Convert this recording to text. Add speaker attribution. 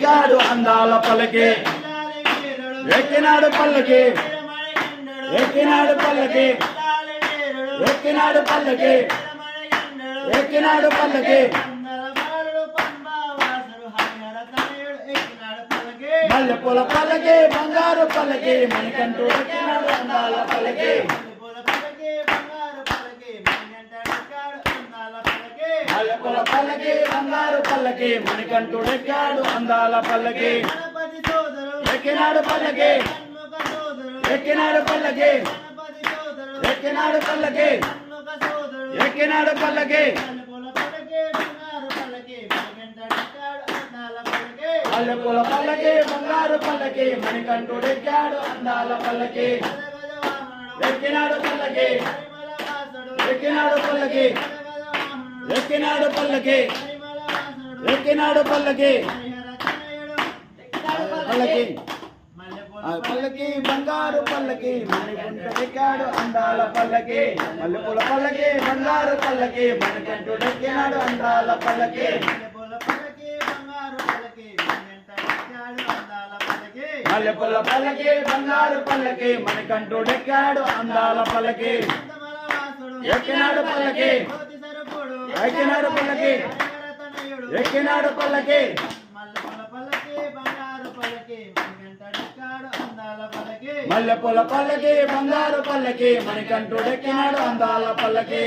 Speaker 1: ఎక్కినాడు అందాల పల్లకి ఎక్కినాడు పల్లకి ఎక్కినాడు పల్లకి ఎక్కినాడు పల్లకి ఎక్కినాడు పల్లకి మల్లెపూల పల్లకి బంగారు పల్లకి మణికంఠుడు ఎక్కినాడు అందాల పల్లకి మల్లెపూల పల్లకి బంగారు పల్లకి మణికంఠుడు ఎక్కాడు అందాల పల్లకి ఎక్కినాడు పల్లకి ఎక్కినాడు పల్లకి ఎక్కినాడు పల్లకి ఎక్కినాడు పల్లకి మల్లెపూల పల్లకి బంగారు పల్లకి మణికంఠుడు ఎక్కాడు అందాల పల్లకి ఎక్కినాడు పల్లకి ఎక్కినాడు పల్లకి ఎక్కినాడు పల్లకి ఎక్కినాడు పల్లకి పల్లకి పల్లకి బంగారు పల్లకి మణికంఠుడు ఎక్కాడు అందాల పల్లకి మల్లెపూల పల్లకి బంగారు పల్లకి మణికంఠుడు ఎక్కినాడు అందాల పల్లకి మల్లెపూల పల్లకి బంగారు పల్లకి మణికంఠుడు ఎక్కాడు అందాల పల్లకి ఎక్కినాడు పల్లకి ఎక్కినాడు పల్లకి ఎక్కినాడు పల్లకి మల్లెపూల పల్లకి బంగారు పల్లకి మణికంఠుడు ఎక్కినాడు అందాల పల్లకి